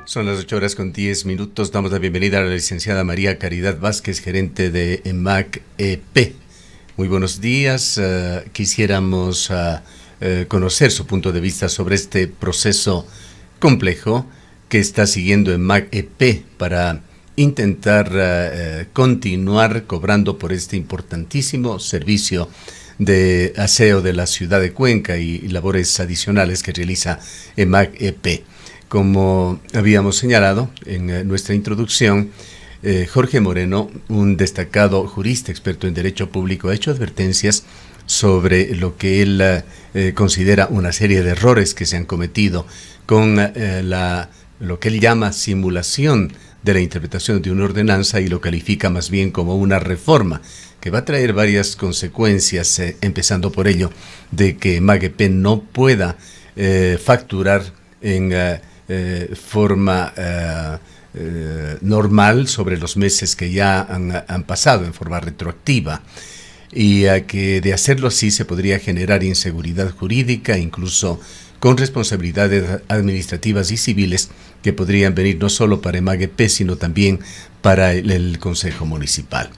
Son las 8:10. Damos la bienvenida a la licenciada María Caridad Vázquez, gerente de EMAC EP. Muy buenos días. Quisiéramos conocer su punto de vista sobre este proceso complejo que está siguiendo EMAC EP para intentar continuar cobrando por este importantísimo servicio de aseo de la ciudad de Cuenca y labores adicionales que realiza EMAC EP. Como habíamos señalado en nuestra introducción, Jorge Moreno, un destacado jurista experto en derecho público, ha hecho advertencias sobre lo que él considera una serie de errores que se han cometido con lo que él llama simulación de la interpretación de una ordenanza, y lo califica más bien como una reforma que va a traer varias consecuencias, empezando por ello de que EMAC EP no pueda facturar en forma normal sobre los meses que ya han pasado en forma retroactiva, y que de hacerlo así se podría generar inseguridad jurídica, incluso con responsabilidades administrativas y civiles que podrían venir no solo para EMAC EP, sino también para el Consejo Municipal.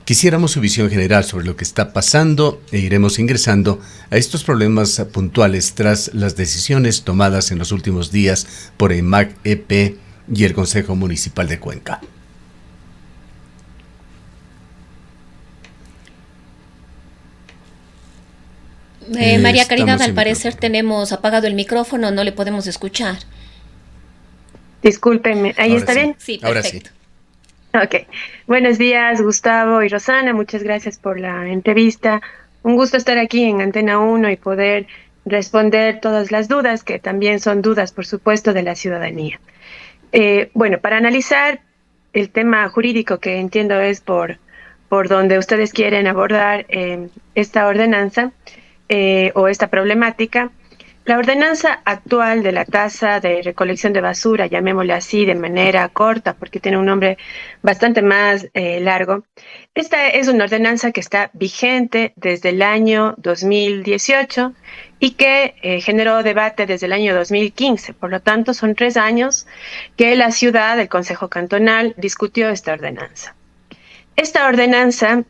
Quisiéramos su visión general sobre lo que está pasando e iremos ingresando a estos problemas puntuales tras las decisiones tomadas en los últimos días por EMAC EP y el Consejo Municipal de Cuenca. María Caridad, al parecer tenemos apagado el micrófono, no le podemos escuchar. Discúlpenme, ¿ahí Ahora está sí. bien? Sí, Ahora perfecto. sí. Ok. Buenos días, Gustavo y Rosana. Muchas gracias por la entrevista. Un gusto estar aquí en Antena 1 y poder responder todas las dudas, que también son dudas, por supuesto, de la ciudadanía. Bueno, para analizar el tema jurídico, que entiendo es por donde ustedes quieren abordar esta ordenanza o esta problemática. La ordenanza actual de la tasa de recolección de basura, llamémosle así de manera corta porque tiene un nombre bastante más largo, esta es una ordenanza que está vigente desde el año 2018 y que generó debate desde el año 2015. Por lo tanto, son 3 años que la ciudad, el Consejo Cantonal, discutió esta ordenanza. Esta ordenanza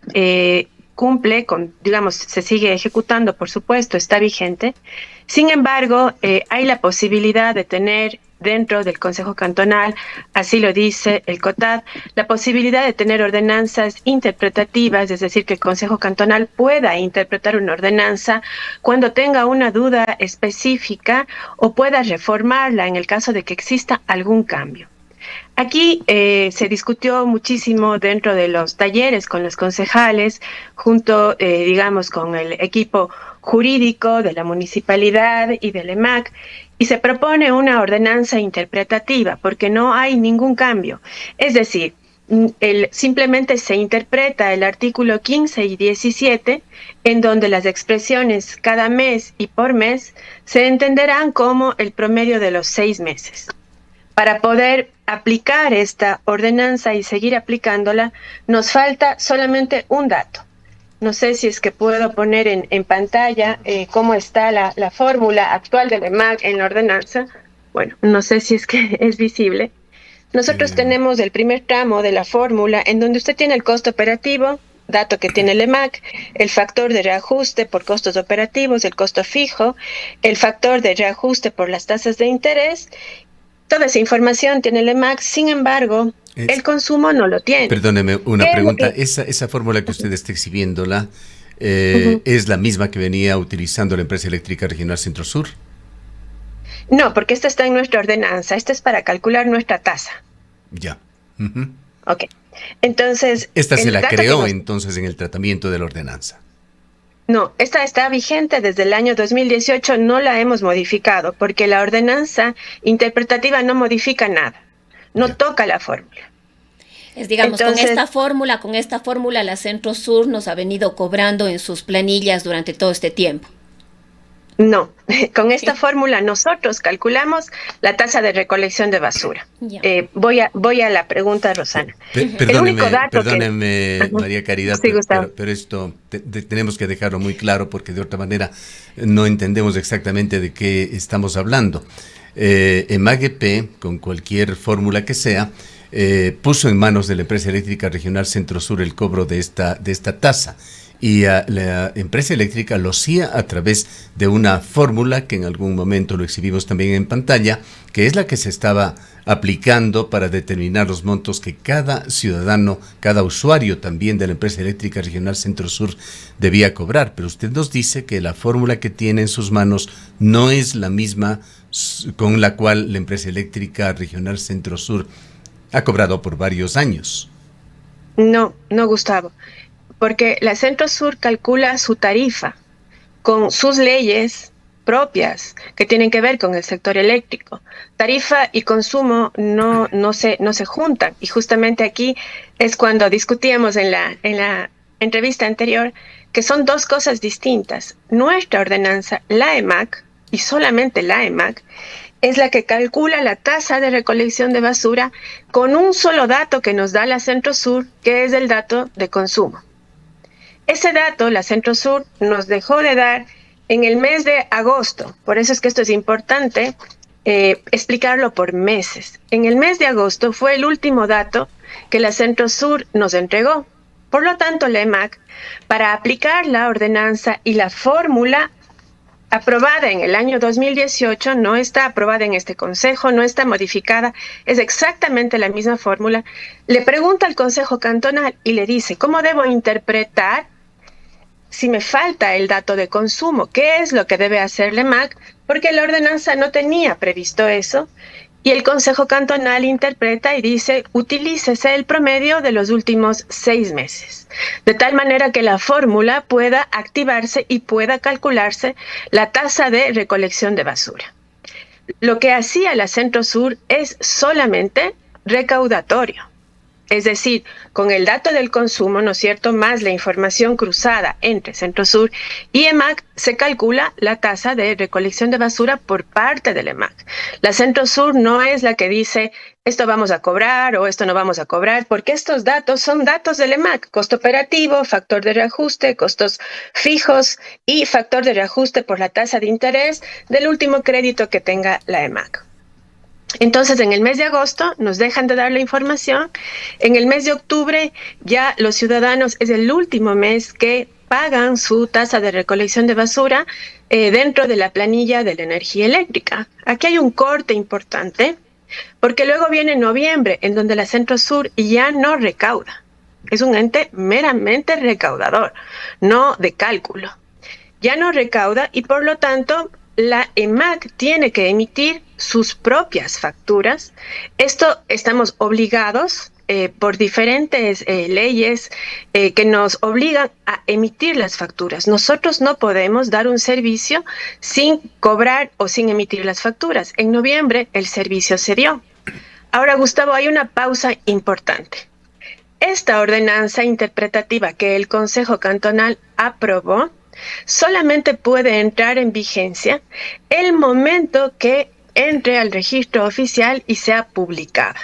cumple con, digamos, se sigue ejecutando, por supuesto, está vigente. Sin embargo, hay la posibilidad de tener dentro del Consejo Cantonal, así lo dice el COTAD, la posibilidad de tener ordenanzas interpretativas, es decir, que el Consejo Cantonal pueda interpretar una ordenanza cuando tenga una duda específica o pueda reformarla en el caso de que exista algún cambio. Aquí se discutió muchísimo dentro de los talleres con los concejales, junto, digamos, con el equipo jurídico de la municipalidad y del EMAC, y se propone una ordenanza interpretativa porque no hay ningún cambio. Es decir, simplemente se interpreta el artículo 15 y 17, en donde las expresiones cada mes y por mes se entenderán como el promedio de los 6 meses. Para poder aplicar esta ordenanza y seguir aplicándola, nos falta solamente un dato. No sé si es que puedo poner en pantalla cómo está la fórmula actual del EMAC en la ordenanza. Bueno, no sé si es que es visible. Nosotros tenemos el primer tramo de la fórmula en donde usted tiene el costo operativo, dato que tiene el EMAC, el factor de reajuste por costos operativos, el costo fijo, el factor de reajuste por las tasas de interés. Toda esa información tiene el EMAC, sin embargo, el consumo no lo tiene. Perdóneme una pregunta. Esa fórmula que usted está exhibiéndola, ¿es la misma que venía utilizando la empresa eléctrica regional Centro Sur? No, porque esta está en nuestra ordenanza. Esta es para calcular nuestra tasa. Ya. Ok. Entonces... Esta se la creó entonces en el tratamiento de la ordenanza. No, esta está vigente desde el año 2018, no la hemos modificado, porque la ordenanza interpretativa no modifica nada, no toca la fórmula. Digamos, entonces, con esta fórmula la Centro Sur nos ha venido cobrando en sus planillas durante todo este tiempo. No, con esta fórmula nosotros calculamos la tasa de recolección de basura. Voy a la pregunta, Rosana. Perdóneme, María Caridad, sí, pero esto tenemos que dejarlo muy claro porque de otra manera no entendemos exactamente de qué estamos hablando. EMAG-EP, con cualquier fórmula que sea, puso en manos de la empresa eléctrica regional Centro Sur el cobro de esta tasa. Y la empresa eléctrica lo hacía a través de una fórmula que en algún momento lo exhibimos también en pantalla, que es la que se estaba aplicando para determinar los montos que cada ciudadano, cada usuario también de la empresa eléctrica regional Centro Sur debía cobrar. Pero usted nos dice que la fórmula que tiene en sus manos no es la misma con la cual la empresa eléctrica regional Centro Sur ha cobrado por varios años. No, Gustavo, porque la Centro Sur calcula su tarifa con sus leyes propias que tienen que ver con el sector eléctrico. Tarifa y consumo no se juntan, y justamente aquí es cuando discutíamos en la entrevista anterior que son dos cosas distintas. Nuestra ordenanza, la EMAC, y solamente la EMAC, es la que calcula la tasa de recolección de basura con un solo dato que nos da la Centro Sur, que es el dato de consumo. Ese dato la Centro Sur nos dejó de dar en el mes de agosto. Por eso es que esto es importante explicarlo por meses. En el mes de agosto fue el último dato que la Centro Sur nos entregó. Por lo tanto, la EMAC, para aplicar la ordenanza y la fórmula aprobada en el año 2018, no está aprobada en este Consejo, no está modificada, es exactamente la misma fórmula, le pregunta al Consejo Cantonal y le dice, ¿cómo debo interpretar si me falta el dato de consumo? ¿Qué es lo que debe hacer la EMAC? Porque la ordenanza no tenía previsto eso, y el Consejo Cantonal interpreta y dice, utilícese el promedio de los últimos 6 meses, de tal manera que la fórmula pueda activarse y pueda calcularse la tasa de recolección de basura. Lo que hacía la Centro Sur es solamente recaudatorio. Es decir, con el dato del consumo, ¿no es cierto?, más la información cruzada entre Centro Sur y EMAC, se calcula la tasa de recolección de basura por parte del EMAC. La Centro Sur no es la que dice, esto vamos a cobrar o esto no vamos a cobrar, porque estos datos son datos del EMAC, costo operativo, factor de reajuste, costos fijos y factor de reajuste por la tasa de interés del último crédito que tenga la EMAC. Entonces, en el mes de agosto nos dejan de dar la información. En el mes de octubre ya los ciudadanos es el último mes que pagan su tasa de recolección de basura dentro de la planilla de la energía eléctrica. Aquí hay un corte importante porque luego viene noviembre, en donde la Centro Sur ya no recauda. Es un ente meramente recaudador, no de cálculo. Ya no recauda y por lo tanto la EMAC tiene que emitir sus propias facturas. Esto estamos obligados por diferentes leyes que nos obligan a emitir las facturas. Nosotros no podemos dar un servicio sin cobrar o sin emitir las facturas. En noviembre el servicio se dio. Ahora, Gustavo, hay una pausa importante. Esta ordenanza interpretativa que el Consejo Cantonal aprobó solamente puede entrar en vigencia el momento que entre al registro oficial y sea publicada.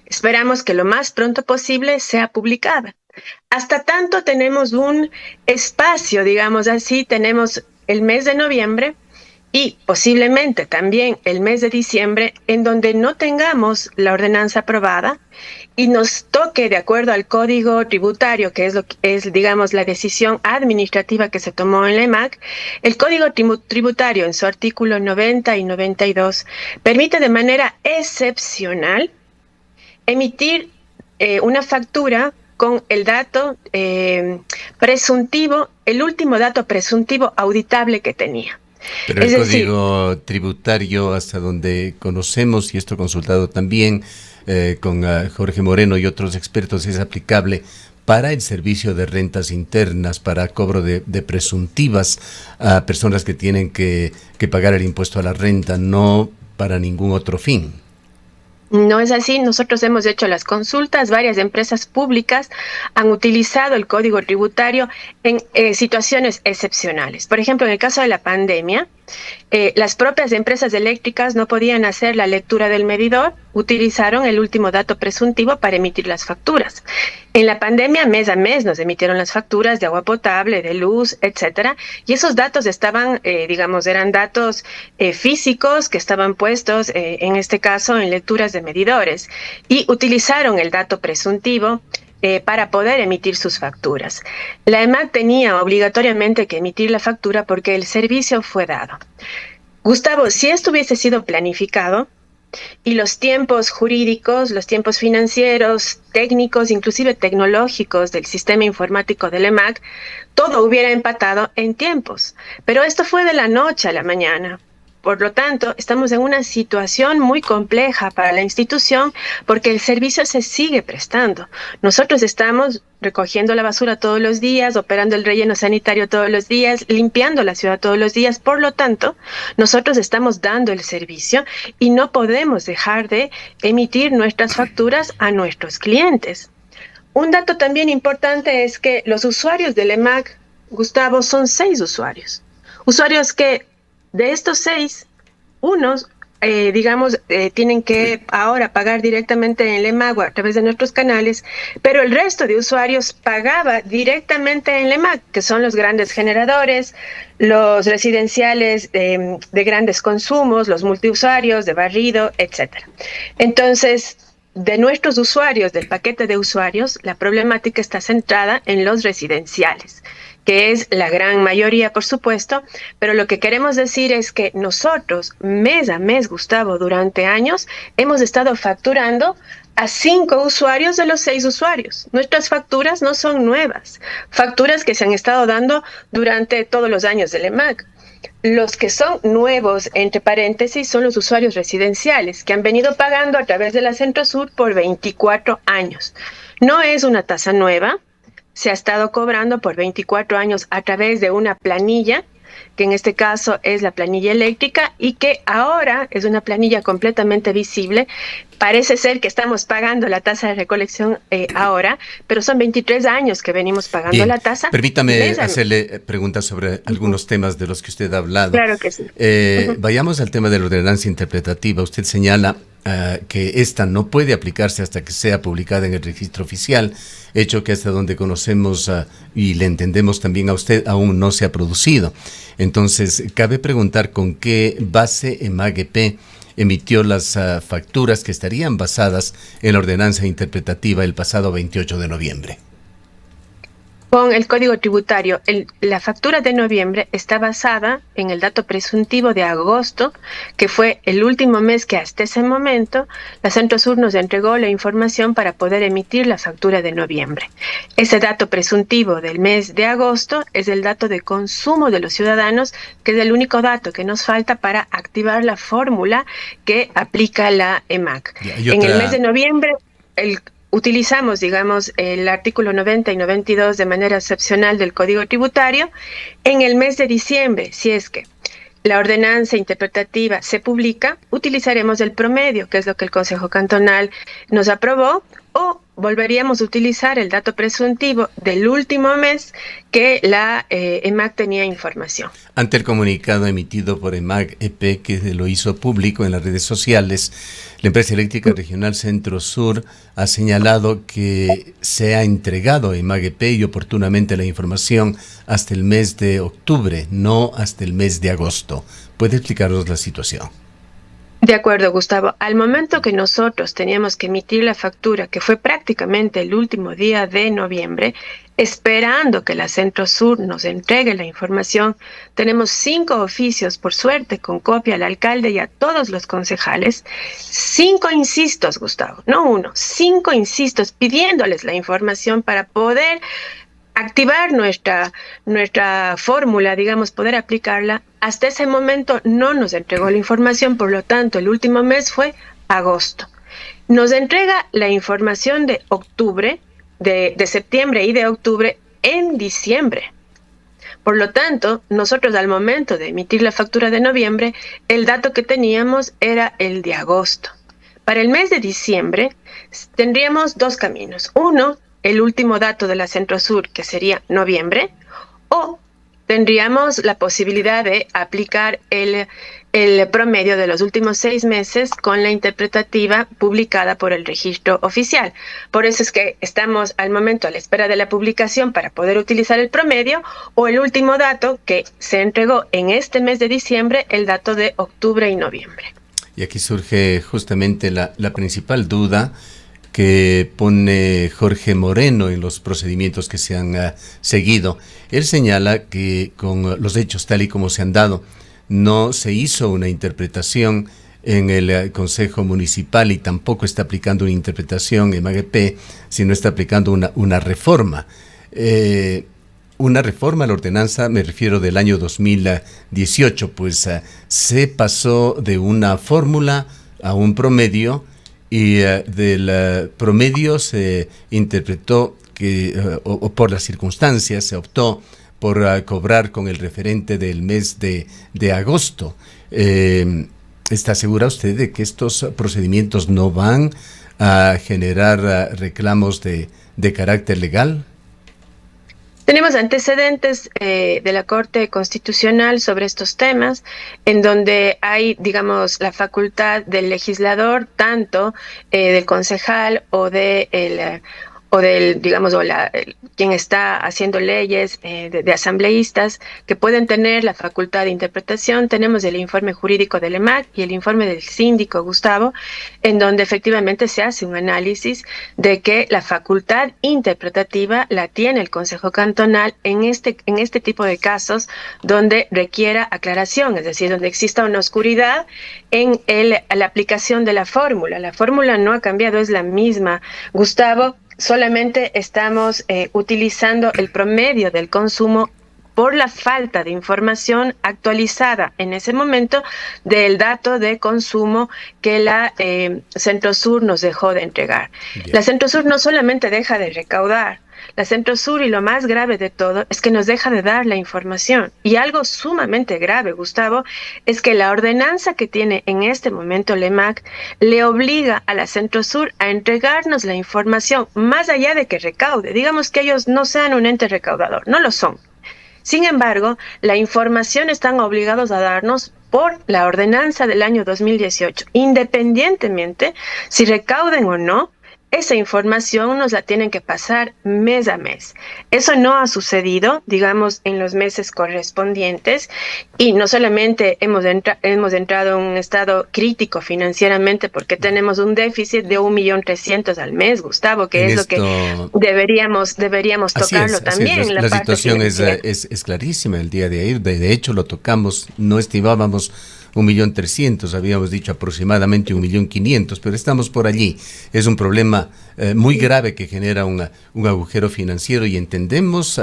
Esperamos que lo más pronto posible sea publicada. Hasta tanto tenemos un espacio, digamos así, tenemos el mes de noviembre y posiblemente también el mes de diciembre, en donde no tengamos la ordenanza aprobada y nos toque, de acuerdo al Código Tributario, que es, digamos, la decisión administrativa que se tomó en la EMAC, el Código Tributario en su artículo 90 y 92 permite de manera excepcional emitir una factura con el dato presuntivo, el último dato presuntivo auditable que tenía. Pero el Código Tributario, hasta donde conocemos, y esto consultado también con Jorge Moreno y otros expertos, es aplicable para el servicio de rentas internas, para cobro de presuntivas a personas que tienen que pagar el impuesto a la renta, no para ningún otro fin. No es así. Nosotros hemos hecho las consultas, varias empresas públicas han utilizado el Código Tributario en situaciones excepcionales. Por ejemplo, en el caso de la pandemia, Las propias empresas eléctricas no podían hacer la lectura del medidor, utilizaron el último dato presuntivo para emitir las facturas. En la pandemia, mes a mes, nos emitieron las facturas de agua potable, de luz, etcétera, y esos datos estaban, eran datos físicos que estaban puestos, en este caso, en lecturas de medidores, y utilizaron el dato presuntivo para poder emitir sus facturas. La EMAC tenía obligatoriamente que emitir la factura porque el servicio fue dado. Gustavo, si esto hubiese sido planificado y los tiempos jurídicos, los tiempos financieros, técnicos, inclusive tecnológicos del sistema informático del EMAC, todo hubiera empatado en tiempos. Pero esto fue de la noche a la mañana. Por lo tanto, estamos en una situación muy compleja para la institución porque el servicio se sigue prestando. Nosotros estamos recogiendo la basura todos los días, operando el relleno sanitario todos los días, limpiando la ciudad todos los días. Por lo tanto, nosotros estamos dando el servicio y no podemos dejar de emitir nuestras facturas a nuestros clientes. Un dato también importante es que los usuarios del EMAC, Gustavo, son 6 usuarios. Usuarios que de estos 6, unos, tienen que ahora pagar directamente en el EMAC a través de nuestros canales, pero el resto de usuarios pagaba directamente en el EMAC, que son los grandes generadores, los residenciales de grandes consumos, los multiusuarios de barrido, etcétera. Entonces, de nuestros usuarios, del paquete de usuarios, la problemática está centrada en los residenciales, que es la gran mayoría, por supuesto, pero lo que queremos decir es que nosotros, mes a mes, Gustavo, durante años, hemos estado facturando a 5 usuarios de los 6 usuarios. Nuestras facturas no son nuevas, facturas que se han estado dando durante todos los años del EMAC. Los que son nuevos, entre paréntesis, son los usuarios residenciales, que han venido pagando a través de la Centrosur por 24 años. No es una tasa nueva, se ha estado cobrando por 24 años a través de una planilla, que en este caso es la planilla eléctrica y que ahora es una planilla completamente visible. Parece ser que estamos pagando la tasa de recolección ahora, pero son 23 años que venimos pagando Bien, la tasa. Permítame hacerle preguntas sobre algunos temas de los que usted ha hablado. Claro que sí. Vayamos al tema de la ordenanza interpretativa. Usted señala que esta no puede aplicarse hasta que sea publicada en el registro oficial, hecho que hasta donde conocemos y le entendemos también a usted aún no se ha producido. Entonces, cabe preguntar con qué base EMAG-EP emitió las facturas que estarían basadas en la ordenanza interpretativa el pasado 28 de noviembre. Con el Código Tributario, la factura de noviembre está basada en el dato presuntivo de agosto, que fue el último mes que hasta ese momento la Centrosur nos entregó la información para poder emitir la factura de noviembre. Ese dato presuntivo del mes de agosto es el dato de consumo de los ciudadanos, que es el único dato que nos falta para activar la fórmula que aplica la EMAC. En el mes de noviembre, utilizamos, el artículo 90 y 92 de manera excepcional del Código Tributario. En el mes de diciembre, si es que la ordenanza interpretativa se publica, utilizaremos el promedio, que es lo que el Consejo Cantonal nos aprobó, o volveríamos a utilizar el dato presuntivo del último mes que la EMAC tenía información. Ante el comunicado emitido por EMAG-EP, que lo hizo público en las redes sociales, la empresa eléctrica regional Centrosur ha señalado que se ha entregado a EMAG-EP y oportunamente la información hasta el mes de octubre, no hasta el mes de agosto. ¿Puede explicarnos la situación? De acuerdo, Gustavo. Al momento que nosotros teníamos que emitir la factura, que fue prácticamente el último día de noviembre, esperando que la Centrosur nos entregue la información, tenemos 5 oficios, por suerte, con copia al alcalde y a todos los concejales. 5 insistos, Gustavo, no 1, 5 insistos pidiéndoles la información para poder activar nuestra fórmula, poder aplicarla. Hasta ese momento no nos entregó la información, por lo tanto, el último mes fue agosto. Nos entrega la información de octubre, de septiembre y de octubre en diciembre. Por lo tanto, nosotros al momento de emitir la factura de noviembre, el dato que teníamos era el de agosto. Para el mes de diciembre tendríamos 2 caminos. Uno, el último dato de la Centrosur, que sería noviembre, o tendríamos la posibilidad de aplicar el promedio de los últimos 6 meses con la interpretativa publicada por el registro oficial. Por eso es que estamos al momento a la espera de la publicación para poder utilizar el promedio o el último dato que se entregó en este mes de diciembre, el dato de octubre y noviembre. Y aquí surge justamente la principal duda que pone Jorge Moreno en los procedimientos que se han seguido. Él señala que con los hechos tal y como se han dado, no se hizo una interpretación en el Consejo Municipal y tampoco está aplicando una interpretación en MAGP, sino está aplicando una reforma. Una reforma a la ordenanza, me refiero del año 2018, pues se pasó de una fórmula a un promedio y del promedio se interpretó que, o por las circunstancias, se optó por cobrar con el referente del mes de agosto. ¿Está segura usted de que estos procedimientos no van a generar reclamos de carácter legal? Tenemos antecedentes de la Corte Constitucional sobre estos temas, en donde hay, digamos, la facultad del legislador, tanto del concejal o del, digamos, quien está haciendo leyes, de asambleístas, que pueden tener la facultad de interpretación. Tenemos el informe jurídico del EMAC y el informe del síndico Gustavo, en donde efectivamente se hace un análisis de que la facultad interpretativa la tiene el Consejo Cantonal en este tipo de casos donde requiera aclaración, es decir, donde exista una oscuridad en la aplicación de la fórmula. La fórmula no ha cambiado, es la misma, Gustavo. Solamente estamos utilizando el promedio del consumo por la falta de información actualizada en ese momento del dato de consumo que la Centrosur nos dejó de entregar. Bien. La Centrosur no solamente deja de recaudar, la Centrosur, y lo más grave de todo, es que nos deja de dar la información. Y algo sumamente grave, Gustavo, es que la ordenanza que tiene en este momento el EMAC le obliga a la Centrosur a entregarnos la información más allá de que recaude. Digamos que ellos no sean un ente recaudador, no lo son. Sin embargo, la información están obligados a darnos por la ordenanza del año 2018, independientemente si recauden o no. Esa información nos la tienen que pasar mes a mes. Eso no ha sucedido, digamos, en los meses correspondientes, y no solamente hemos entrado en un estado crítico financieramente porque tenemos un déficit de 1.300.000 al mes, Gustavo, que es lo que deberíamos tocarlo también. La situación es clarísima el día de ayer. De hecho, lo tocamos, no estimábamos 1.300.000, habíamos dicho aproximadamente 1.500.000, pero estamos por allí. Es un problema muy grave que genera un agujero financiero, y entendemos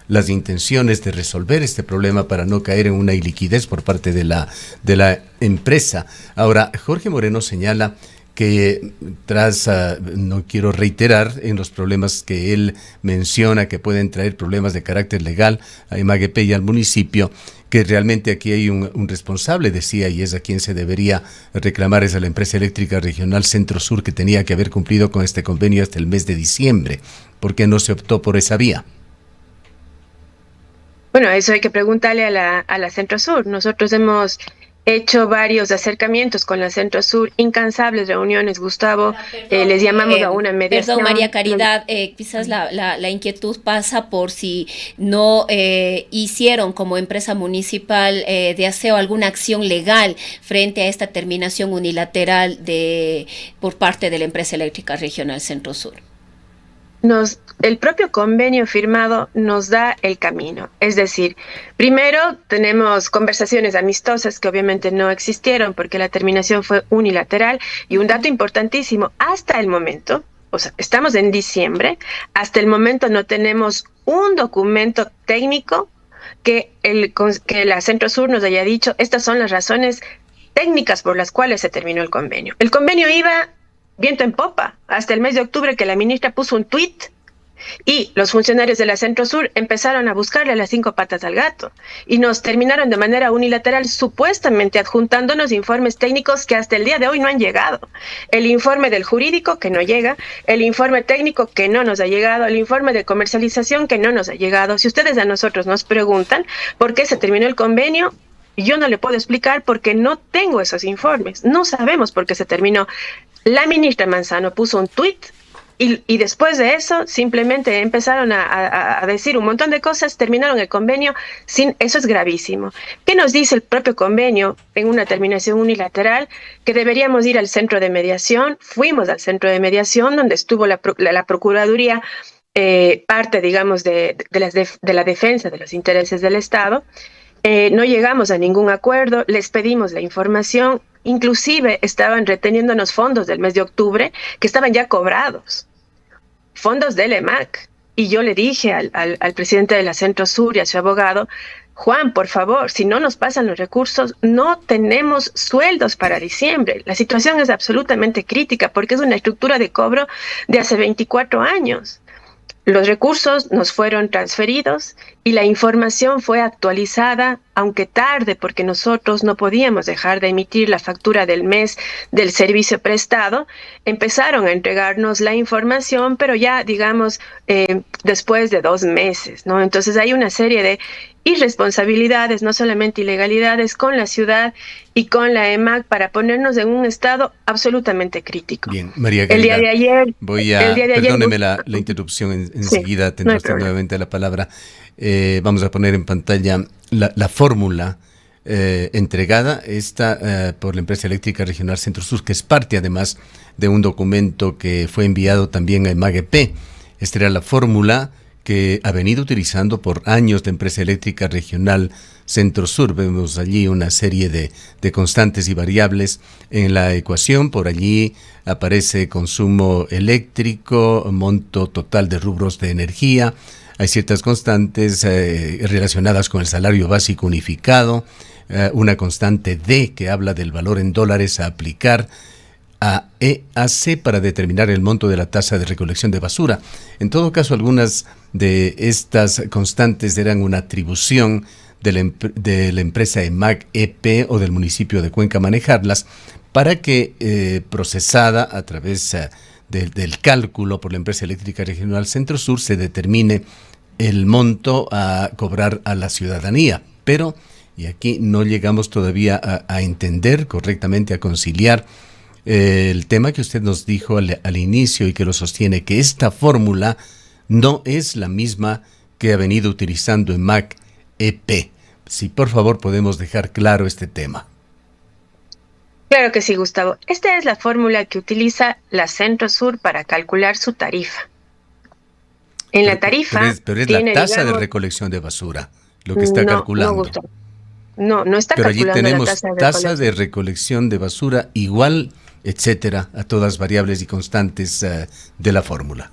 las intenciones de resolver este problema para no caer en una iliquidez por parte de la empresa. Ahora, Jorge Moreno señala que no quiero reiterar en los problemas que él menciona que pueden traer problemas de carácter legal a MAGP y al municipio, que realmente aquí hay un responsable, decía, y es a quien se debería reclamar, es a la empresa eléctrica regional Centrosur, que tenía que haber cumplido con este convenio hasta el mes de diciembre. ¿Por qué no se optó por esa vía? Bueno, eso hay que preguntarle a la Centrosur. Nosotros hemos hecho varios acercamientos con la Centrosur, incansables reuniones, Gustavo. Les llamamos a una mediación. Perdón, María Caridad, quizás la inquietud pasa por si no hicieron como empresa municipal de aseo alguna acción legal frente a esta terminación unilateral por parte de la empresa eléctrica regional Centrosur. El propio convenio firmado nos da el camino. Es decir, primero tenemos conversaciones amistosas que obviamente no existieron porque la terminación fue unilateral, y un dato importantísimo, hasta el momento, o sea, estamos en diciembre, hasta el momento no tenemos un documento técnico que la Centrosur nos haya dicho, estas son las razones técnicas por las cuales se terminó el convenio. El convenio iba viento en popa, hasta el mes de octubre, que la ministra puso un tuit Y los funcionarios de la Centro Sur empezaron a buscarle las 5 patas al gato y nos terminaron de manera unilateral supuestamente adjuntándonos informes técnicos que hasta el día de hoy no han llegado. El informe del jurídico que no llega, el informe técnico que no nos ha llegado, el informe de comercialización que no nos ha llegado. Si ustedes a nosotros nos preguntan por qué se terminó el convenio, yo no le puedo explicar porque no tengo esos informes. No sabemos por qué se terminó. La ministra Manzano puso un tuit y después de eso simplemente empezaron a decir un montón de cosas, terminaron el convenio, eso es gravísimo. ¿Qué nos dice el propio convenio en una terminación unilateral? Que deberíamos ir al centro de mediación. Fuimos al centro de mediación donde estuvo la Procuraduría, parte, digamos, de la defensa de los intereses del Estado. No llegamos a ningún acuerdo, les pedimos la información, inclusive estaban reteniéndonos fondos del mes de octubre que estaban ya cobrados, fondos del EMAC. Y yo le dije al presidente de la Centro Sur y a su abogado, Juan, por favor, si no nos pasan los recursos, no tenemos sueldos para diciembre. La situación es absolutamente crítica porque es una estructura de cobro de hace 24 años. Los recursos nos fueron transferidos y la información fue actualizada, aunque tarde, porque nosotros no podíamos dejar de emitir la factura del mes del servicio prestado. Empezaron a entregarnos la información, pero ya, digamos, después de 2 meses, ¿no? Entonces hay una serie de irresponsabilidades, no solamente ilegalidades, con la ciudad y con la EMAC para ponernos en un estado absolutamente crítico. Bien, María Caridad, el día de ayer, perdóneme la interrupción, enseguida sí, tendrá usted nuevamente la palabra. Vamos a poner en pantalla la fórmula entregada por la empresa eléctrica regional Centro Sur, que es parte además de un documento que fue enviado también a EMAG-EP. Esta era la fórmula que ha venido utilizando por años la empresa eléctrica regional Centro Sur. Vemos allí una serie de constantes y variables en la ecuación. Por allí aparece consumo eléctrico, monto total de rubros de energía. Hay ciertas constantes relacionadas con el salario básico unificado, una constante D que habla del valor en dólares a aplicar a EAC para determinar el monto de la tasa de recolección de basura. En todo caso, algunas de estas constantes eran una atribución de la empresa EMAG-EP o del municipio de Cuenca manejarlas para que procesada a través del cálculo por la empresa eléctrica regional Centro Sur se determine el monto a cobrar a la ciudadanía. Pero, y aquí no llegamos todavía a entender correctamente, a conciliar el tema que usted nos dijo al inicio y que lo sostiene, que esta fórmula no es la misma que ha venido utilizando EMAG-EP. Si por favor podemos dejar claro este tema. Claro que sí, Gustavo. Esta es la fórmula que utiliza la Centro Sur para calcular su tarifa. En la tarifa pero es la tasa de recolección de basura lo que está calculando. No, Gustavo. No está pero calculando. Pero allí tenemos tasa de recolección de basura igual, etcétera, a todas variables y constantes de la fórmula.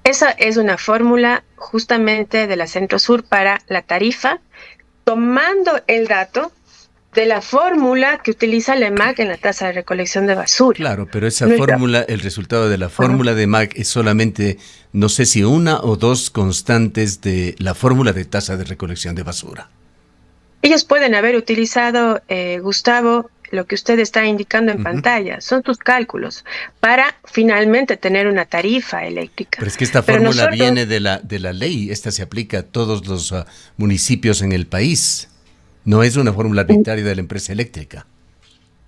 Esa es una fórmula justamente de la Centro Sur para la tarifa, tomando el dato de la fórmula que utiliza la EMAG en la tasa de recolección de basura. Claro, pero esa fórmula, el resultado de la fórmula de EMAG es solamente, no sé si 1 o 2 constantes de la fórmula de tasa de recolección de basura. Ellos pueden haber utilizado, Gustavo, lo que usted está indicando en pantalla, son sus cálculos para finalmente tener una tarifa eléctrica. Pero es que esta fórmula viene de la ley, esta se aplica a todos los municipios en el país, no es una fórmula arbitraria de la empresa eléctrica.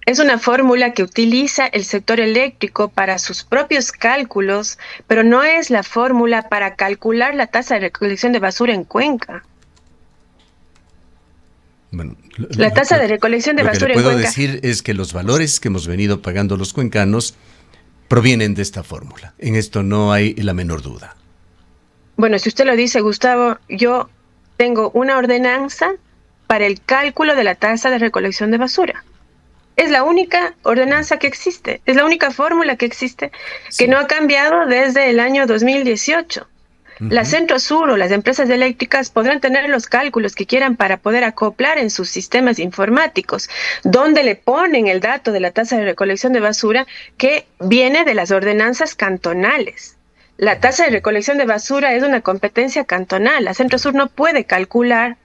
Es una fórmula que utiliza el sector eléctrico para sus propios cálculos, pero no es la fórmula para calcular la tasa de recolección de basura en Cuenca. Bueno, la tasa de recolección de basura en Cuenca. Lo que le puedo decir es que los valores que hemos venido pagando los cuencanos provienen de esta fórmula. En esto no hay la menor duda. Bueno, si usted lo dice, Gustavo, yo tengo una ordenanza para el cálculo de la tasa de recolección de basura. Es la única ordenanza que existe, es la única fórmula que existe, que no ha cambiado desde el año 2018. La Centro Sur o las empresas eléctricas podrán tener los cálculos que quieran para poder acoplar en sus sistemas informáticos, donde le ponen el dato de la tasa de recolección de basura que viene de las ordenanzas cantonales. La tasa de recolección de basura es una competencia cantonal. La Centro Sur no puede calcular,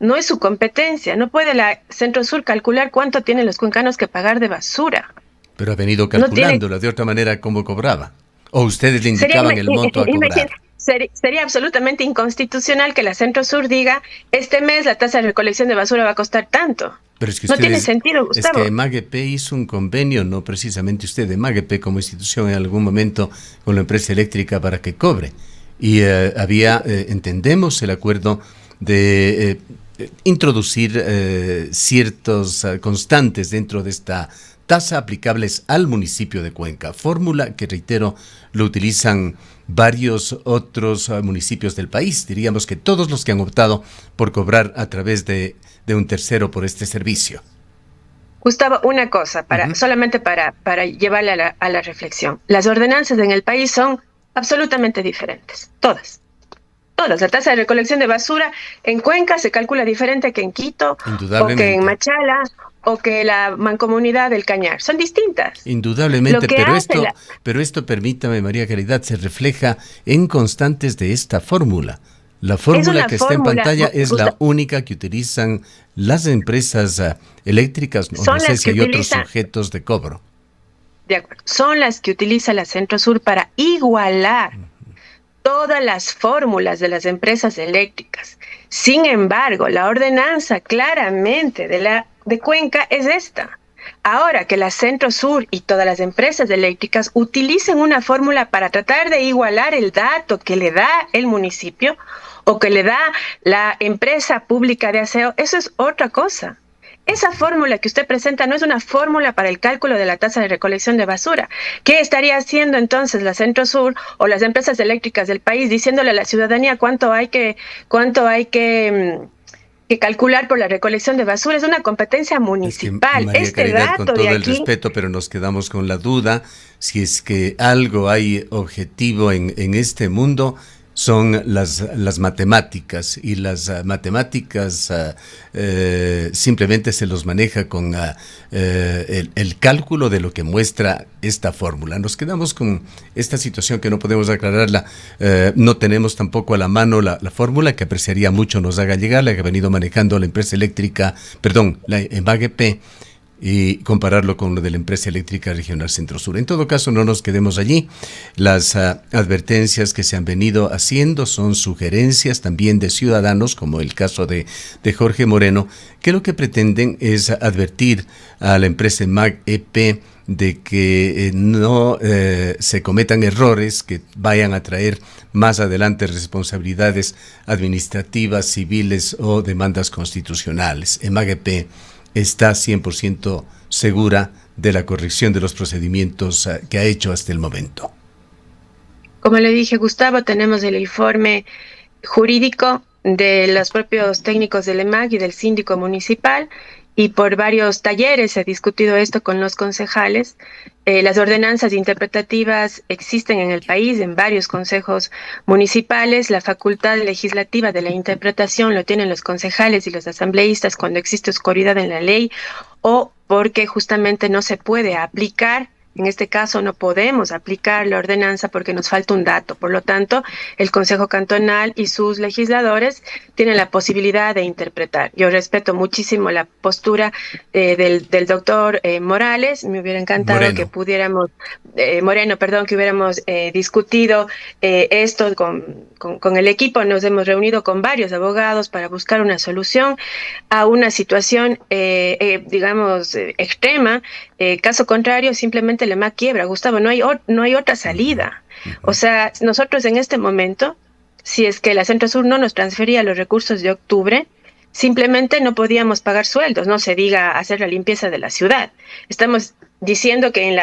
no es su competencia, no puede la Centro Sur calcular cuánto tienen los cuencanos que pagar de basura. Pero ha venido No tiene, calculándola de otra manera cómo cobraba. O ustedes le sería, indicaban el monto a cobrar. sería absolutamente inconstitucional que la Centro Sur diga, este mes la tasa de recolección de basura va a costar tanto. Pero es que No tiene ustedes, sentido, es Gustavo. que EMAG-EP hizo un convenio, no precisamente usted, EMAG-EP como institución en algún momento con la empresa eléctrica para que cobre. Y había, entendemos, el acuerdo de introducir ciertos constantes dentro de esta tasa aplicables al municipio de Cuenca. Fórmula que, reitero, lo utilizan varios otros municipios del país. Diríamos que todos los que han optado por cobrar a través de un tercero por este servicio. Gustavo, una cosa, solamente para llevarle a la reflexión. Las ordenanzas en el país son absolutamente diferentes, todas. Todas. La tasa de recolección de basura en Cuenca se calcula diferente que en Quito, o que en Machala, o que la mancomunidad del Cañar. Son distintas. Indudablemente, pero esto, permítame, María Caridad, se refleja en constantes de esta fórmula. La fórmula que está en pantalla es la única que utilizan las empresas eléctricas, no sé si hay otros sujetos de cobro. De acuerdo, son las que utiliza la Centro Sur para igualar todas las fórmulas de las empresas eléctricas. Sin embargo, la ordenanza claramente de Cuenca es esta. Ahora que la Centro Sur y todas las empresas eléctricas utilicen una fórmula para tratar de igualar el dato que le da el municipio o que le da la empresa pública de aseo, eso es otra cosa. Esa fórmula que usted presenta no es una fórmula para el cálculo de la tasa de recolección de basura. ¿Qué estaría haciendo entonces la Centro Sur o las empresas eléctricas del país diciéndole a la ciudadanía cuánto hay que calcular por la recolección de basura? Es una competencia municipal. María Caridad, con todo el respeto, pero nos quedamos con la duda si es que algo hay objetivo en este mundo. Son las matemáticas, y las matemáticas simplemente se los maneja con el cálculo de lo que muestra esta fórmula. Nos quedamos con esta situación que no podemos aclararla. No tenemos tampoco a la mano la fórmula, que apreciaría mucho nos haga llegar, la que ha venido manejando la empresa eléctrica, la EMAG-EP, y compararlo con lo de la empresa eléctrica regional Centro Sur. En todo caso, no nos quedemos allí. Las advertencias que se han venido haciendo son sugerencias también de ciudadanos, como el caso de Jorge Moreno, que lo que pretenden es advertir a la empresa EMAG-EP de que no se cometan errores que vayan a traer más adelante responsabilidades administrativas, civiles o demandas constitucionales. EMAG-EP está 100% segura de la corrección de los procedimientos que ha hecho hasta el momento. Como le dije, Gustavo, tenemos el informe jurídico de los propios técnicos del EMAG y del síndico municipal, y por varios talleres se ha discutido esto con los concejales. Las ordenanzas interpretativas existen en el país, en varios consejos municipales. La facultad legislativa de la interpretación lo tienen los concejales y los asambleístas cuando existe oscuridad en la ley o porque justamente no se puede aplicar. En este caso no podemos aplicar la ordenanza porque nos falta un dato. Por lo tanto, el Consejo Cantonal y sus legisladores tienen la posibilidad de interpretar. Yo respeto muchísimo la postura del doctor Morales. Me hubiera encantado que pudiéramos, que hubiéramos discutido esto con el equipo. Nos hemos reunido con varios abogados para buscar una solución a una situación, extrema. Caso contrario, simplemente la EMAG quiebra. Gustavo, no hay otra salida. O sea, nosotros en este momento, si es que la Centro Sur no nos transfería los recursos de octubre, simplemente no podíamos pagar sueldos, no se diga hacer la limpieza de la ciudad. Estamos diciendo que en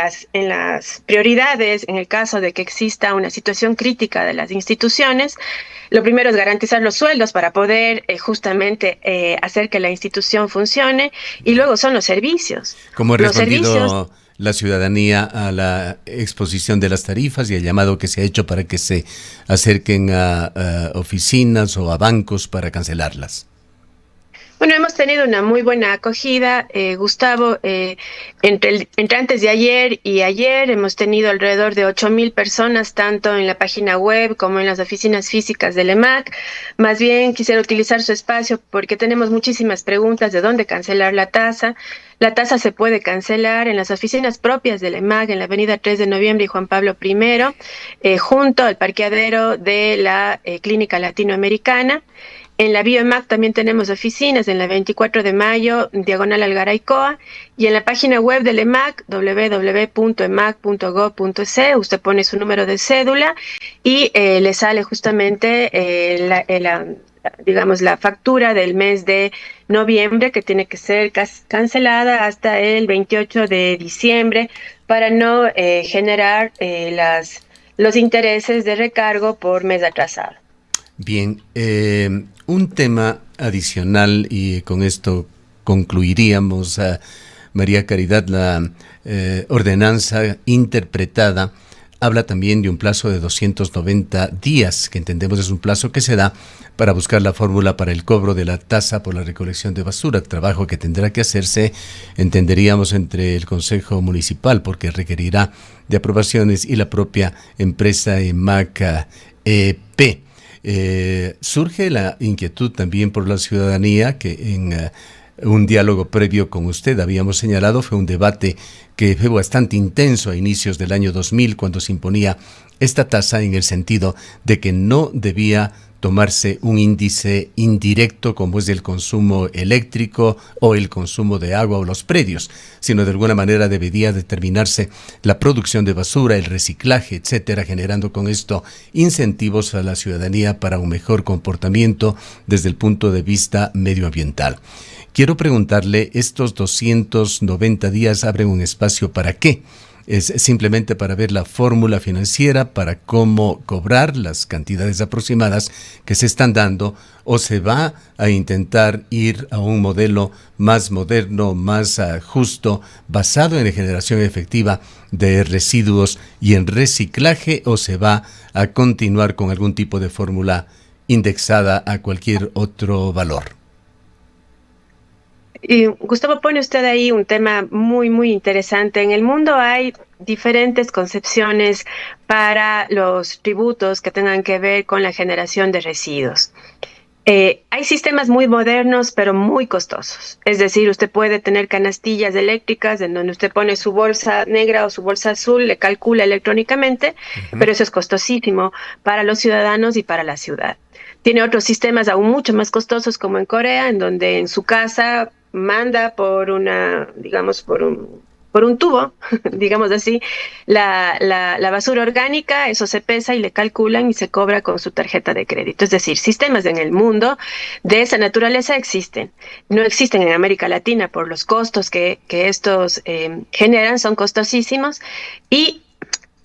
las prioridades, en el caso de que exista una situación crítica de las instituciones, lo primero es garantizar los sueldos para poder justamente hacer que la institución funcione, y luego son los servicios. ¿Cómo ha respondido la ciudadanía a la exposición de las tarifas y el llamado que se ha hecho para que se acerquen a oficinas o a bancos para cancelarlas? Bueno, hemos tenido una muy buena acogida, Gustavo. Entre antes de ayer y ayer hemos tenido alrededor de 8.000 personas, tanto en la página web como en las oficinas físicas del EMAC. Más bien quisiera utilizar su espacio porque tenemos muchísimas preguntas de dónde cancelar la tasa. La tasa se puede cancelar en las oficinas propias del EMAC, en la avenida 3 de Noviembre y Juan Pablo I, junto al parqueadero de la Clínica Latinoamericana. En la BioEMAC también tenemos oficinas en la 24 de mayo, diagonal Algaraicoa, y en la página web del EMAC, www.emac.gov.es, usted pone su número de cédula y le sale justamente digamos, la factura del mes de noviembre, que tiene que ser cancelada hasta el 28 de diciembre para no generar los intereses de recargo por mes atrasado. Bien, un tema adicional, y con esto concluiríamos, María Caridad, la ordenanza interpretada habla también de un plazo de 290 días, que entendemos es un plazo que se da para buscar la fórmula para el cobro de la tasa por la recolección de basura, trabajo que tendrá que hacerse, entenderíamos, entre el Consejo Municipal, porque requerirá de aprobaciones, y la propia empresa EMAC EP. Surge la inquietud también por la ciudadanía, que en un diálogo previo con usted habíamos señalado, fue un debate que fue bastante intenso a inicios del año 2000, cuando se imponía esta tasa, en el sentido de que no debía tomarse un índice indirecto como es el consumo eléctrico o el consumo de agua o los predios, sino de alguna manera debería determinarse la producción de basura, el reciclaje, etcétera, generando con esto incentivos a la ciudadanía para un mejor comportamiento desde el punto de vista medioambiental. Quiero preguntarle, ¿estos 290 días abren un espacio para qué? ¿Es simplemente para ver la fórmula financiera, para cómo cobrar las cantidades aproximadas que se están dando, o se va a intentar ir a un modelo más moderno, más justo, basado en la generación efectiva de residuos y en reciclaje, o se va a continuar con algún tipo de fórmula indexada a cualquier otro valor? Y Gustavo, pone usted ahí un tema muy, muy interesante. En el mundo hay diferentes concepciones para los tributos que tengan que ver con la generación de residuos. Hay sistemas muy modernos, pero muy costosos. Es decir, usted puede tener canastillas eléctricas en donde usted pone su bolsa negra o su bolsa azul, le calcula electrónicamente, pero eso es costosísimo para los ciudadanos y para la ciudad. Tiene otros sistemas aún mucho más costosos, como en Corea, en donde en su casa manda por un tubo, digamos así, la basura orgánica, eso se pesa y le calculan y se cobra con su tarjeta de crédito. Es decir, sistemas en el mundo de esa naturaleza existen. No existen en América Latina por los costos que estos generan, son costosísimos, y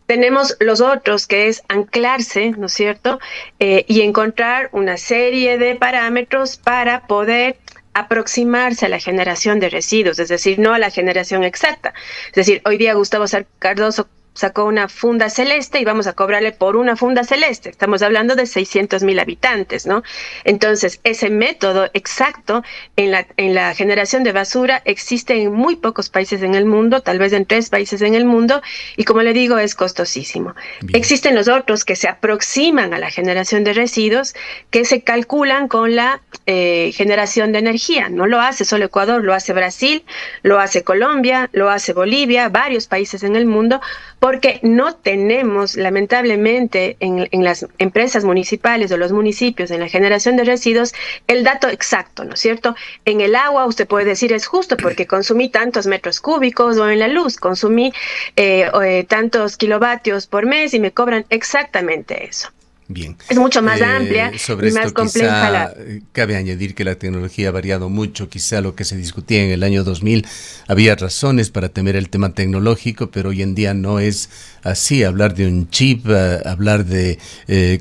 tenemos los otros, que es anclarse, ¿no es cierto? Y encontrar una serie de parámetros para poder aproximarse a la generación de residuos, es decir, no a la generación exacta. Es decir, hoy día Gustavo Cardoso sacó una funda celeste y vamos a cobrarle por una funda celeste. Estamos hablando de 600.000 habitantes, ¿no? Entonces, ese método exacto en la generación de basura existe en muy pocos países en el mundo, tal vez en 3 países en el mundo, y como le digo, es costosísimo. Bien. Existen los otros que se aproximan a la generación de residuos, que se calculan con la generación de energía. No lo hace solo Ecuador, lo hace Brasil, lo hace Colombia, lo hace Bolivia, varios países en el mundo, porque no tenemos, lamentablemente, en las empresas municipales o los municipios, en la generación de residuos, el dato exacto, ¿no es cierto? En el agua usted puede decir es justo porque consumí tantos metros cúbicos, o en la luz consumí tantos kilovatios por mes y me cobran exactamente eso. Bien. Es mucho más amplia sobre y más compleja. Cabe añadir que la tecnología ha variado mucho. Quizá lo que se discutía en el año 2000 había razones para temer el tema tecnológico, pero hoy en día no es así. Hablar de un chip, hablar de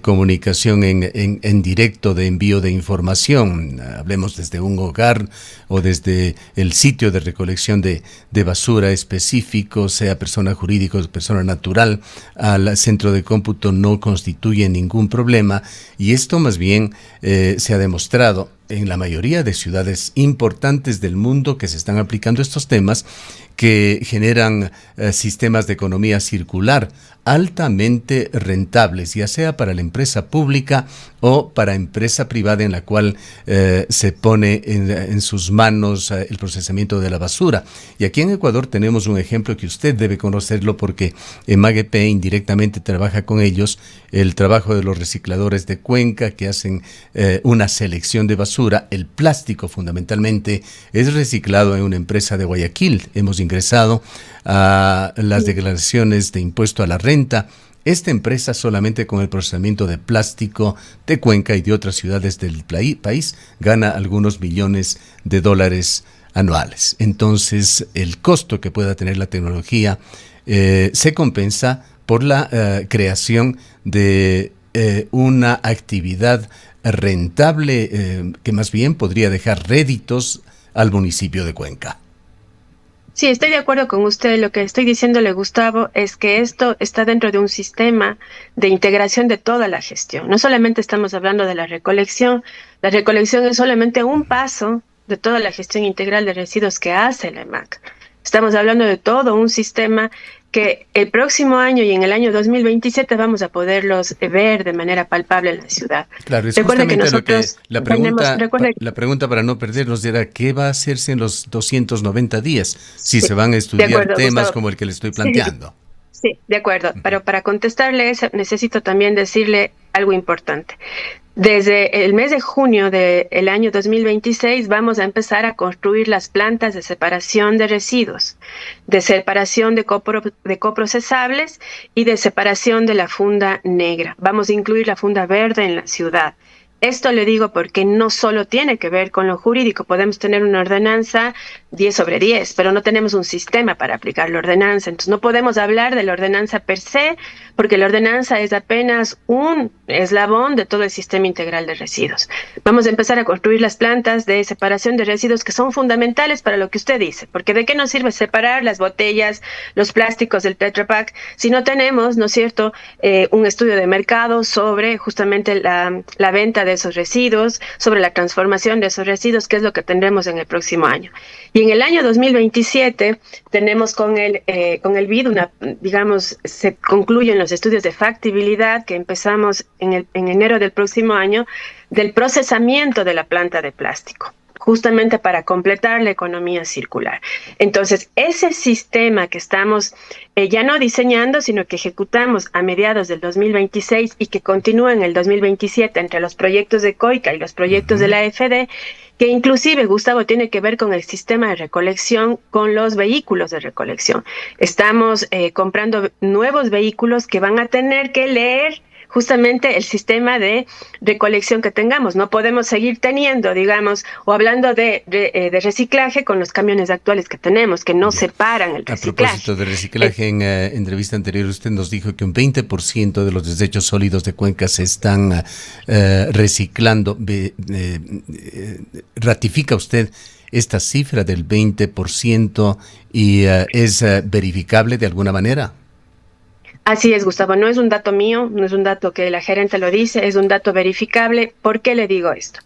comunicación en directo, de envío de información, hablemos desde un hogar o desde el sitio de recolección de basura específico, sea persona jurídica o persona natural, al centro de cómputo, no constituye ningún problema, y esto más bien se ha demostrado en la mayoría de ciudades importantes del mundo que se están aplicando estos temas que generan sistemas de economía circular altamente rentables, ya sea para la empresa pública o para empresa privada en la cual se pone en sus manos el procesamiento de la basura. Y aquí en Ecuador tenemos un ejemplo que usted debe conocerlo porque EMAC EP indirectamente trabaja con ellos, el trabajo de los recicladores de Cuenca que hacen una selección de basura. El plástico fundamentalmente es reciclado en una empresa de Guayaquil. Hemos ingresado a las declaraciones de impuesto a la renta. Esta empresa solamente con el procesamiento de plástico de Cuenca y de otras ciudades del país gana algunos millones de dólares anuales. Entonces el costo que pueda tener la tecnología se compensa por la creación de una actividad rentable que más bien podría dejar réditos al municipio de Cuenca. Sí, estoy de acuerdo con usted. Lo que estoy diciéndole, Gustavo, es que esto está dentro de un sistema de integración de toda la gestión. No solamente estamos hablando de la recolección es solamente un paso de toda la gestión integral de residuos que hace la EMAC. Estamos hablando de todo un sistema que el próximo año y en el año 2027 vamos a poderlos ver de manera palpable en la ciudad. Claro, es justamente que nosotros la pregunta para no perdernos era ¿qué va a hacerse en los 290 días si se van a estudiar temas Gustavo, como el que le estoy planteando? Sí, de acuerdo, pero para contestarle eso necesito también decirle algo importante. Desde el mes de junio del año 2026 vamos a empezar a construir las plantas de separación de residuos, de separación de coprocesables y de separación de la funda negra. Vamos a incluir la funda verde en la ciudad. Esto le digo porque no solo tiene que ver con lo jurídico. Podemos tener una ordenanza 10/10, pero no tenemos un sistema para aplicar la ordenanza. Entonces no podemos hablar de la ordenanza per se, porque la ordenanza es apenas un eslabón de todo el sistema integral de residuos. Vamos a empezar a construir las plantas de separación de residuos que son fundamentales para lo que usted dice, porque ¿de qué nos sirve separar las botellas, los plásticos del Tetra Pak si no tenemos, ¿no es cierto?, un estudio de mercado sobre justamente la venta de esos residuos, sobre la transformación de esos residuos, que es lo que tendremos en el próximo año. Y en el año 2027 tenemos con el BID, se concluyen los estudios de factibilidad que empezamos en enero del próximo año, del procesamiento de la planta de plástico, justamente para completar la economía circular. Entonces, ese sistema que estamos ya no diseñando, sino que ejecutamos a mediados del 2026 y que continúa en el 2027 entre los proyectos de COICA y los proyectos de la AFD, que inclusive, Gustavo, tiene que ver con el sistema de recolección, con los vehículos de recolección. Estamos comprando nuevos vehículos que van a tener que leer justamente el sistema de recolección que tengamos. No podemos seguir teniendo, digamos, o hablando de reciclaje con los camiones actuales que tenemos, que no separan el reciclaje. A propósito de reciclaje, en entrevista anterior usted nos dijo que un 20% de los desechos sólidos de Cuenca se están reciclando. ¿Ratifica usted esta cifra del 20% y es verificable de alguna manera? Así es, Gustavo, no es un dato mío, no es un dato que la gerente lo dice, es un dato verificable. ¿Por qué le digo esto?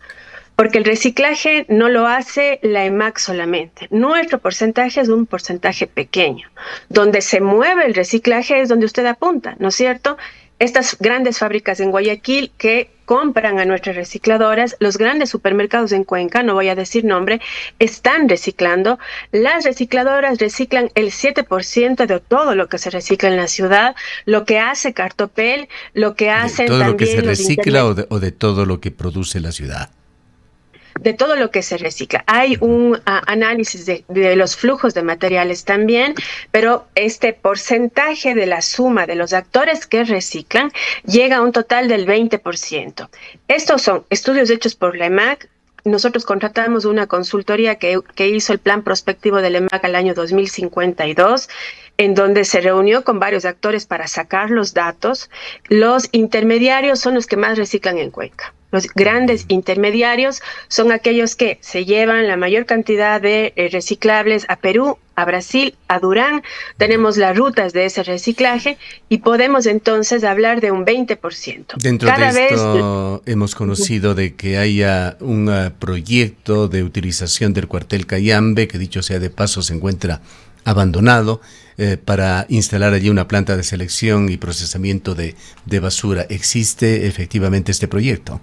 Porque el reciclaje no lo hace la EMAC solamente. Nuestro porcentaje es un porcentaje pequeño. Donde se mueve el reciclaje es donde usted apunta, ¿no es cierto? Estas grandes fábricas en Guayaquil que compran a nuestras recicladoras, los grandes supermercados en Cuenca, no voy a decir nombre, están reciclando. Las recicladoras reciclan el 7% de todo lo que se recicla en la ciudad, lo que hace Cartopel, lo que hacen ¿todo también lo que se recicla o de todo lo que produce la ciudad? De todo lo que se recicla. Hay un análisis de los flujos de materiales también, pero este porcentaje de la suma de los actores que reciclan llega a un total del 20%. Estos son estudios hechos por la EMAC. Nosotros contratamos una consultoría que hizo el plan prospectivo del EMAC al año 2052, en donde se reunió con varios actores para sacar los datos. Los intermediarios son los que más reciclan en Cuenca. Los grandes intermediarios son aquellos que se llevan la mayor cantidad de reciclables a Perú, a Brasil, a Durán. Tenemos las rutas de ese reciclaje y podemos entonces hablar de un 20%. Dentro de esto hemos conocido de que haya un proyecto de utilización del cuartel Cayambe, que dicho sea de paso se encuentra abandonado, para instalar allí una planta de selección y procesamiento de basura. ¿Existe efectivamente este proyecto?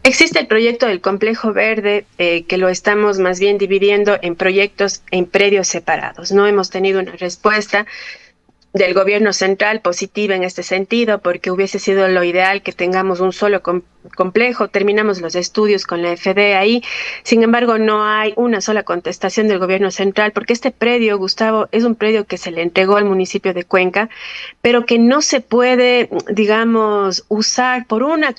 Existe el proyecto del Complejo Verde, que lo estamos más bien dividiendo en proyectos, en predios separados. No hemos tenido una respuesta del gobierno central positiva en este sentido, porque hubiese sido lo ideal que tengamos un solo complejo. Terminamos los estudios con la FD ahí. Sin embargo, no hay una sola contestación del gobierno central, porque este predio, Gustavo, es un predio que se le entregó al municipio de Cuenca, pero que no se puede, digamos, usar por una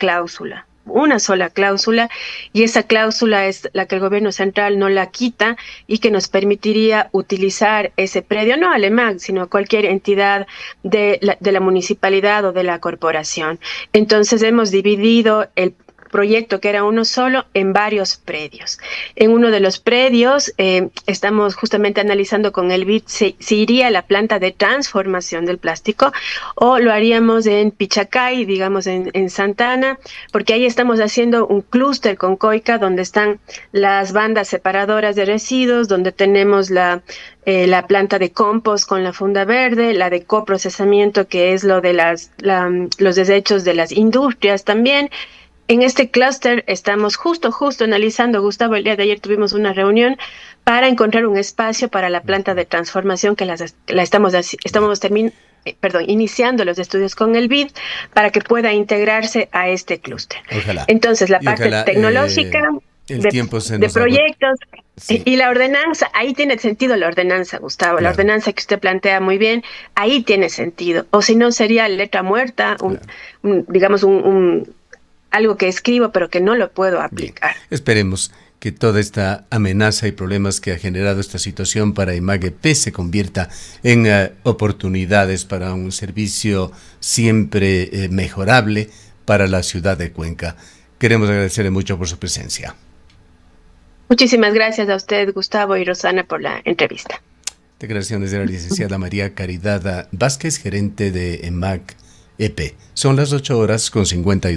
sola cláusula, y esa cláusula es la que el gobierno central no la quita y que nos permitiría utilizar ese predio, no Alemán, sino cualquier entidad de la municipalidad o de la corporación. Entonces hemos dividido el proyecto, que era uno solo, en varios predios. En uno de los predios estamos justamente analizando con el BID si iría a la planta de transformación del plástico o lo haríamos en Pichacay, digamos en Santana, porque ahí estamos haciendo un clúster con Coica donde están las bandas separadoras de residuos, donde tenemos la planta de compost con la funda verde, la de coprocesamiento, que es lo de los desechos de las industrias también. En este clúster estamos justo analizando, Gustavo, el día de ayer tuvimos una reunión para encontrar un espacio para la planta de transformación que estamos iniciando los estudios con el BID para que pueda integrarse a este clúster. Entonces, la parte tecnológica, de proyectos, sí, y la ordenanza, ahí tiene sentido la ordenanza, Gustavo, claro. La ordenanza que usted plantea muy bien, ahí tiene sentido. O si no, sería letra muerta, digamos, algo que escribo pero que no lo puedo aplicar. Bien. Esperemos que toda esta amenaza y problemas que ha generado esta situación para EMAG-EP se convierta en oportunidades para un servicio siempre mejorable para la ciudad de Cuenca. Queremos agradecerle mucho por su presencia. Muchísimas gracias a usted, Gustavo y Rosana, por la entrevista. Declaraciones de la licenciada María Caridad Vázquez, gerente de EMAG-EP. Son las 8:52.